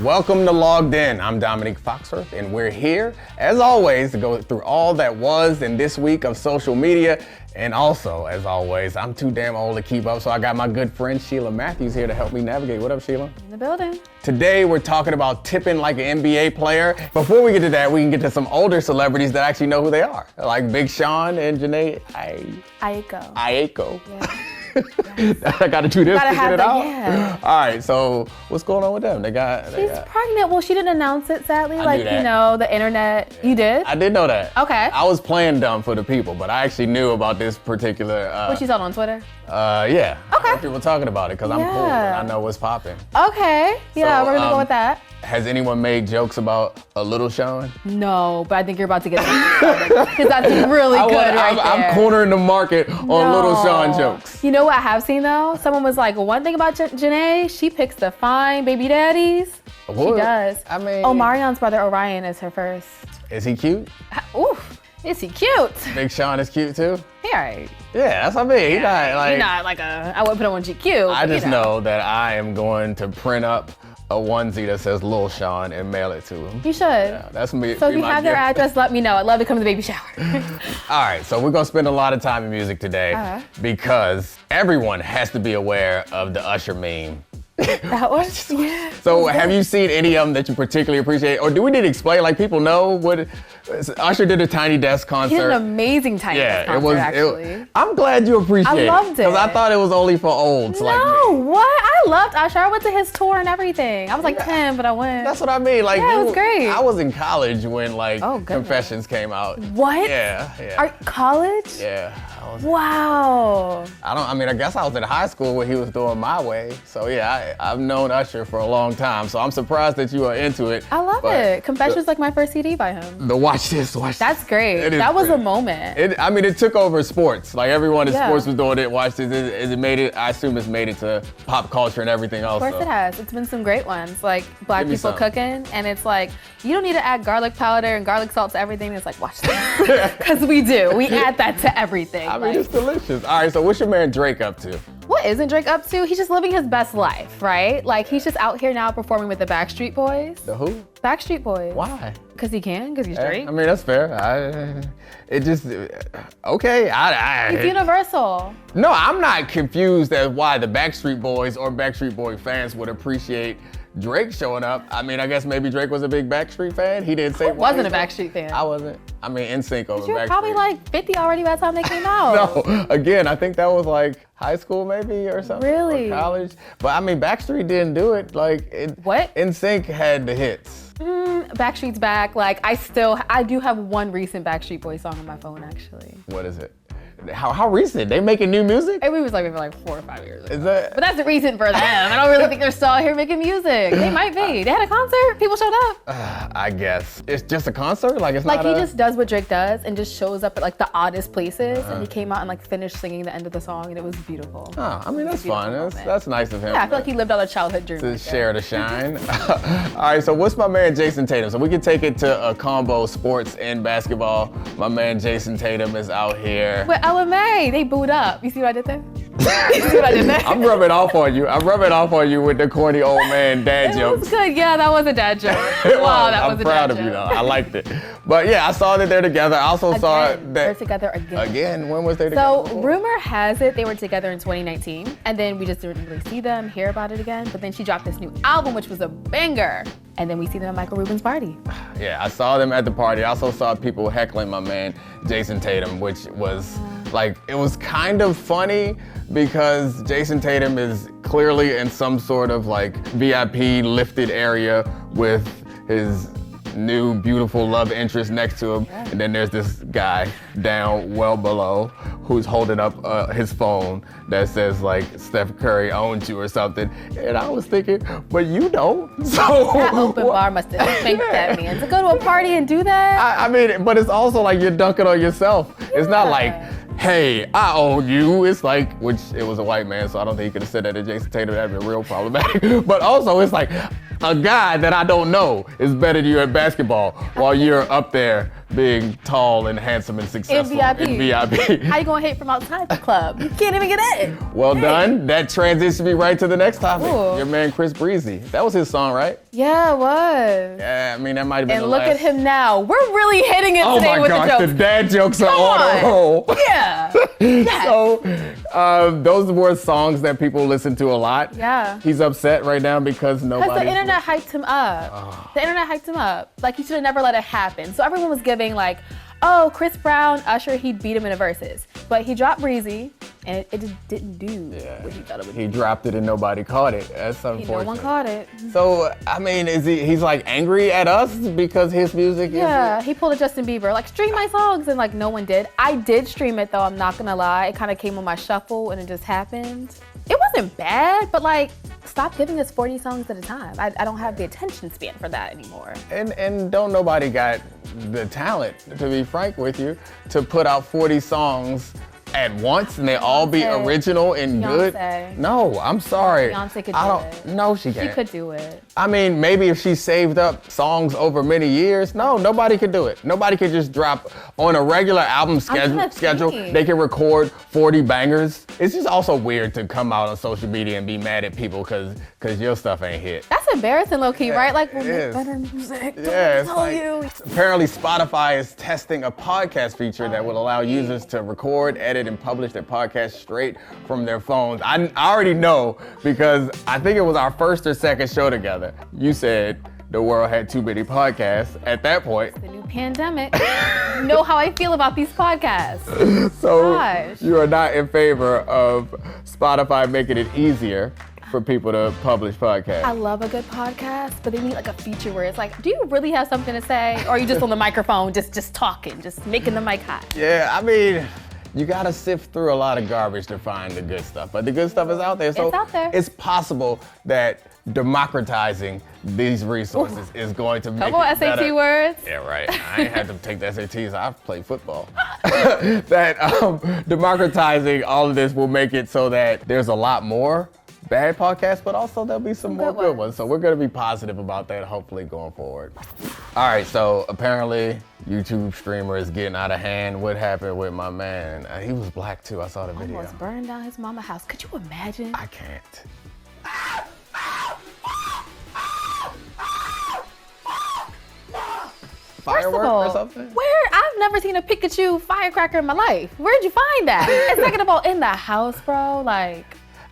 Welcome to Logged In. I'm Domonique Foxworth, and we're here, as always, to go through all that was in this week of social media. And also, as always, I'm too damn old to keep up, so I got my good friend Sheila Matthews here to help me navigate. What up, Sheila? In the building. Today, we're talking about tipping like an NBA player. Before we get to that, we can get to some older celebrities that actually know who they are, like Big Sean and Janae Aiko. Yeah. I gotta do this to get it out. Yeah. All right, so what's going on with them? She's pregnant. Well, she didn't announce it, sadly. I knew that. The internet. You did? I did know that. Okay. I was playing dumb for the people, but I actually knew about this particular. What she saw on Twitter? Yeah. Okay. I heard people talking about it because I'm cool and I know what's popping. Okay. Yeah, we're gonna go with that. Has anyone made jokes about a little Sean? No, but I think you're about to get it because that's really good right there. I'm cornering the market on little Sean jokes. You know what I have seen though? Someone was like, one thing about Janae, she picks the fine baby daddies. What? She does. I mean, Omarion's brother Orion is her first. Is he cute? Oof. Is he cute? Big Sean is cute too? He alright. Yeah, that's what I mean. He's not like I wouldn't put him on GQ. I just know that I am going to print up a onesie that says Lil Sean and mail it to him. You should. Yeah, that's me. So if you have their address, let me know. I'd love to come to the baby shower. All right, so we're gonna spend a lot of time in music today because everyone has to be aware of the Usher meme. That was? Yeah. So have you seen any of them that you particularly appreciate? Or do we need to explain, like people know what, Usher did a Tiny Desk concert. He did an amazing Tiny Desk concert, actually. I'm glad you appreciate it. I loved it. Because I thought it was only for olds like me. No, what? I loved Usher. I went to his tour and everything. I was like 10, but I went. That's what I mean. Like, yeah, it was great. I was in college when Confessions came out. What? Yeah. College? Yeah. Wow. I guess I was in high school when he was doing My Way. So yeah, I've known Usher for a long time. So I'm surprised that you are into it. I love it. Confessions was like my first CD by him. Watch this. That's great. That was a moment. It took over sports. Like everyone in sports was doing it. Watch this. It made it, I assume it's made it to pop culture and everything else. Of course it has. It's been some great ones. Like black people cooking. And it's like, you don't need to add garlic powder and garlic salt to everything. It's like, watch this. Because we do. We add that to everything. I mean, it's delicious. All right, so what's your man Drake up to? What isn't Drake up to? He's just living his best life, right? Like, he's just out here now performing with the Backstreet Boys. The who? Backstreet Boys. Why? Because he can, because he's Drake. I mean, that's fair. Okay. He's universal. No, I'm not confused as why the Backstreet Boys or Backstreet Boy fans would appreciate Drake showing up. I mean, I guess maybe Drake was a big Backstreet fan. He didn't say Who wasn't a Backstreet fan? I wasn't. I mean, NSYNC over Backstreet. You were probably like 50 already by the time they came out. No, again, I think that was like high school maybe or something. Really? Or college. But I mean, Backstreet didn't do it. What? NSYNC had the hits. Backstreet's back. Like, I do have one recent Backstreet Boys song on my phone, actually. What is it? How recent? They making new music? It was like maybe 4 or 5 years ago. Is that? But that's the reason for them. I don't really think they're still out here making music. They might be. They had a concert. People showed up. I guess. It's just a concert? Like it's not he just does what Drake does and just shows up at like the oddest places. And he came out and finished singing the end of the song and it was beautiful. Oh, I mean, that's fun. That's nice of him. Yeah, I feel like he lived out a childhood dream. To share the shine. All right, so what's my man Jayson Tatum? So we can take it to a combo sports and basketball. My man Jayson Tatum is out here. With LMA, they booed up. You see what I did there? You see what I did there? I'm rubbing off on you. I'm rubbing off on you with the corny old man dad joke. It was good. Yeah, that was a dad joke. Wow, that was a dad joke. I'm proud of you though. I liked it. But yeah, I saw that they're together. I also saw that they're together again. Again? When was they together? So rumor has it they were together in 2019, and then we just didn't really see them, hear about it again. But then she dropped this new album, which was a banger. And then we see them at Michael Rubin's party. Yeah, I saw them at the party. I also saw people heckling my man Jayson Tatum, which was it was kind of funny because Jayson Tatum is clearly in some sort of VIP lifted area with his new beautiful love interest next to him, and then there's this guy down well below who's holding up his phone that says Steph Curry owns you or something, and I was thinking, but you don't. So that open bar must have spanked that man to go to a party and do that. I mean, but it's also you're dunking on yourself. Yeah. It's not hey, I own you. It's which it was a white man, so I don't think he could have said that to Jayson Tatum. That'd be real problematic. But also, it's a guy that I don't know is better than you at basketball while you're up there being tall and handsome and successful in VIP. How you gonna hate from outside the club? You can't even get in. Well done. That transitioned me right to the next topic. Ooh. Your man Chris Breezy. That was his song, right? Yeah, it was. Yeah, I mean that might have been. And look at him now. We're really hitting it today with the jokes. Oh my gosh, the dad jokes are on a roll. Yeah. Yes. So those were songs that people listen to a lot. Yeah. He's upset right now because nobody. Because the internet hyped him up. Oh. The internet hyped him up. Like he should have never let it happen. So everyone was giving like, oh, Chris Brown, Usher, he'd beat him in the verses. But he dropped Breezy, and it just didn't do what he thought it would do. He dropped it and nobody caught it. That's unfortunate. No one caught it. So, I mean, he's like angry at us because his music is... He pulled a Justin Bieber, like stream my songs, and like no one did. I did stream it though, I'm not gonna lie. It kind of came on my shuffle and it just happened. It wasn't bad, but like, stop giving us 40 songs at a time. I don't have the attention span for that anymore. And don't nobody got the talent, to be frank with you, to put out 40 songs at once and they all be original and good. No, I'm sorry. Beyonce could do it. No, she can't. She could do it. I mean, maybe if she saved up songs over many years. No, nobody could do it. Nobody could just drop on a regular album schedule. They can record 40 bangers. It's just also weird to come out on social media and be mad at people because your stuff ain't hit. That's embarrassing, low key, right? Like, we'll make better music. Yeah, apparently Spotify is testing a podcast feature that will allow users to record, edit, and publish their podcast straight from their phones. I already know because I think it was our first or second show together. You said the world had too many podcasts at that point. It's the new pandemic. You know how I feel about these podcasts. So you are not in favor of Spotify making it easier for people to publish podcasts. I love a good podcast, but they need like a feature where it's like, do you really have something to say? Or are you just on the microphone, just talking, just making the mic hot? Yeah, I mean, you gotta sift through a lot of garbage to find the good stuff, but the good stuff is out there. So it's out there. It's possible that democratizing these resources is going to make Come on, SAT better. words. Yeah, right. I ain't had to take the SATs. I've played football. That democratizing all of this will make it so that there's a lot more bad podcasts, but also there'll be some more good ones. So we're gonna be positive about that, hopefully, going forward. All right, so apparently YouTube streamer is getting out of hand. What happened with my man? He was black too, I saw the video. Almost burned down his mama's house. Could you imagine? I can't. Firework or something? I've never seen a Pikachu firecracker in my life. Where'd you find that? It's second of all in the house, bro. Like,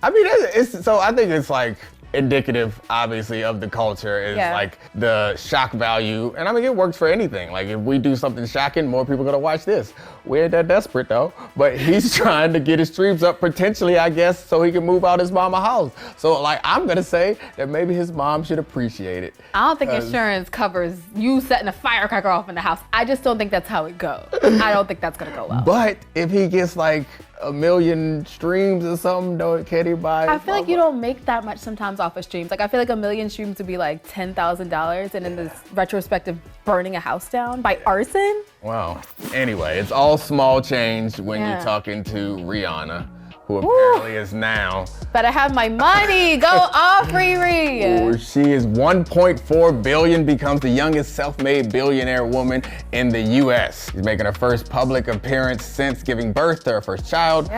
I mean, I think it's like indicative, obviously, of the culture is like the shock value. And I mean, it works for anything. Like if we do something shocking, more people are gonna watch this. We ain't that desperate though, but he's trying to get his streams up potentially, I guess, so he can move out his mama's house. So like, I'm gonna say that maybe his mom should appreciate it. I don't think insurance covers you setting a firecracker off in the house. I just don't think that's how it goes. I don't think that's gonna go well. But if he gets like 1 million streams or something, can he buy? I feel like you don't make that much sometimes off of streams. Like I feel like 1 million streams would be like $10,000, and in this retrospective burning a house down by arson. Wow. Anyway, it's all small change when you're talking to Rihanna, who apparently is now. Better have my money. Go off, Riri. She is 1.4 billion, becomes the youngest self-made billionaire woman in the U.S. She's making her first public appearance since giving birth to her first child with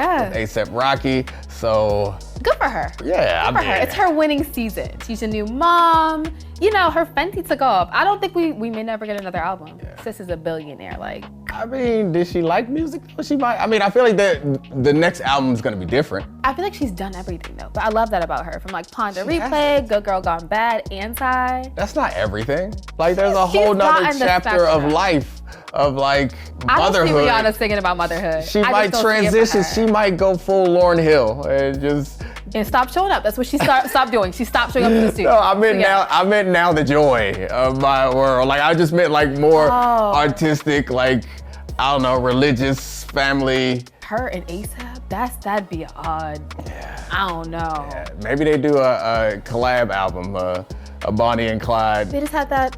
A$AP Rocky. So good for her. Yeah, good for her. It's her winning season. She's a new mom. You know, her Fenty took off. I don't think we may never get another album. Sis is a billionaire, like. I mean, does she like music? She might. I mean, I feel like the next album is gonna be different. I feel like she's done everything though. But I love that about her. From like Ponder Replay, Good Girl Gone Bad, Anti. That's not everything. Like there's a whole nother chapter of life, of like motherhood. I don't see Rihanna singing about motherhood. She might transition. She might go full Lauryn Hill and just. And stop showing up. That's what she stopped doing. She stopped showing up in the studio. No, I meant now the joy of my world. Like I just meant like more artistic, like I don't know, religious family. Her and A$AP, that'd be odd. Yeah. I don't know. Yeah. Maybe they do a collab album, a Bonnie and Clyde. They just had that,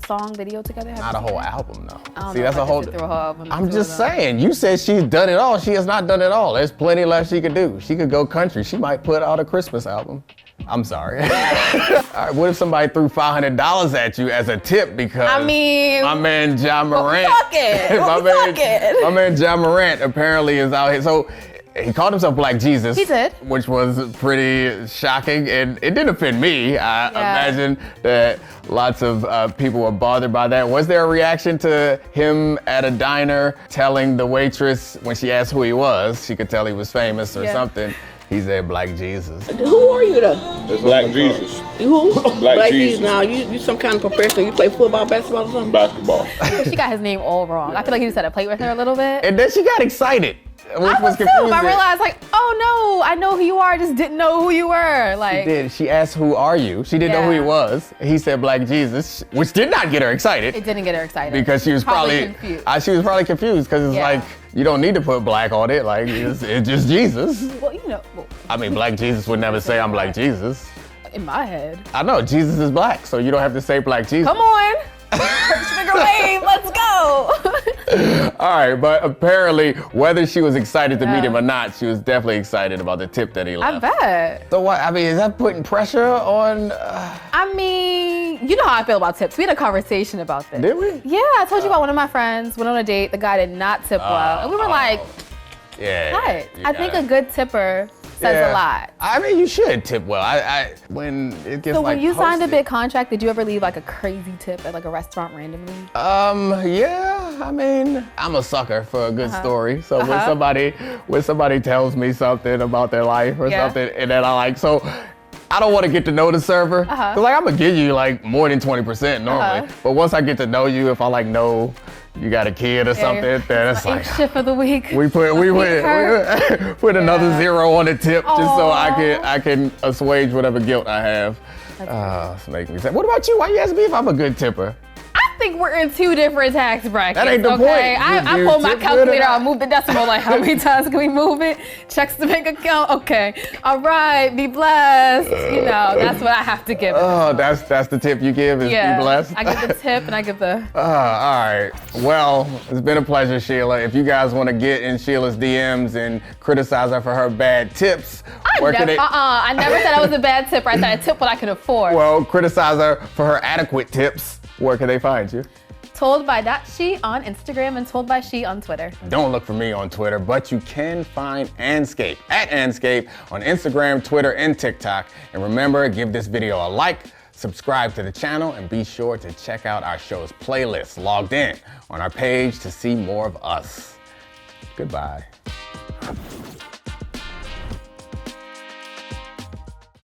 song video together. Not a whole album though. See, that's a whole album. I'm just saying, you said she's done it all. She has not done it all. There's plenty left she could do. She could go country. She might put out a Christmas album. I'm sorry. All right, what if somebody threw $500 at you as a tip because I mean, my man Ja Morant, my man Ja Morant apparently is out here. So he called himself Black Jesus. He did. Which was pretty shocking, and it didn't offend me. I imagine that lots of people were bothered by that. Was there a reaction to him at a diner telling the waitress when she asked who he was, she could tell he was famous or something? He said Black Jesus. Who are you though? It's Black Jesus. Who? Black Jesus. Now, you some kind of professional. You play football, basketball, or something? Basketball. She got his name all wrong. I feel like he just had to play with her a little bit. And then she got excited. Which I was too. I realized, like, oh no, I know who you are. I just didn't know who you were. Like, she did. She asked, "Who are you?" She didn't know who he was. He said, "Black Jesus," which did not get her excited. It didn't get her excited because she was probably confused. She was probably confused because it's like you don't need to put black on it. Like it's just Jesus. Well, you know. Well, I mean, Black Jesus would never say I'm Black Jesus. In my head. I know Jesus is black, so you don't have to say Black Jesus. Come on. Finger wave, let's go. All right, but apparently, whether she was excited to meet him or not, she was definitely excited about the tip that he left. I bet. So what? I mean, is that putting pressure on? I mean, you know how I feel about tips. We had a conversation about this. Did we? Yeah, I told you about one of my friends went on a date. The guy did not tip well, and we were like, "What?" I think a good tipper says a lot. I mean, you should tip well. When it gets So like when you signed a posted- big contract, did you ever leave like a crazy tip at like a restaurant randomly? Yeah. I mean, I'm a sucker for a good story. So when somebody tells me something about their life or something, and then I don't want to get to know the server. 'Cause, like, I'm gonna give you like more than 20% normally. But once I get to know you, if I like know you got a kid or something, then it's like shift of the week. we put another zero on the tip just so I can assuage whatever guilt I have. It's making me sad. What about you? Why you asking me if I'm a good tipper? I think we're in two different tax brackets. That ain't the point. I You pulled my tip good calculator or out, not? moved the decimal, like how many times can we move it? Checks the bank account. Okay. All right. Be blessed. You know, that's what I have to give. Oh, that's the tip you give is be blessed? I give the tip and I give the. All right. Well, it's been a pleasure, Sheila. If you guys want to get in Sheila's DMs and criticize her for her bad tips, I never said I was a bad tipper. I said I tip what I can afford. Well, criticize her for her adequate tips. Where can they find you? Told by .she on Instagram and Told by She on Twitter. Don't look for me on Twitter, but you can find Andscape at Andscape on Instagram, Twitter, and TikTok. And remember, give this video a like, subscribe to the channel, and be sure to check out our show's playlist logged in on our page to see more of us. Goodbye.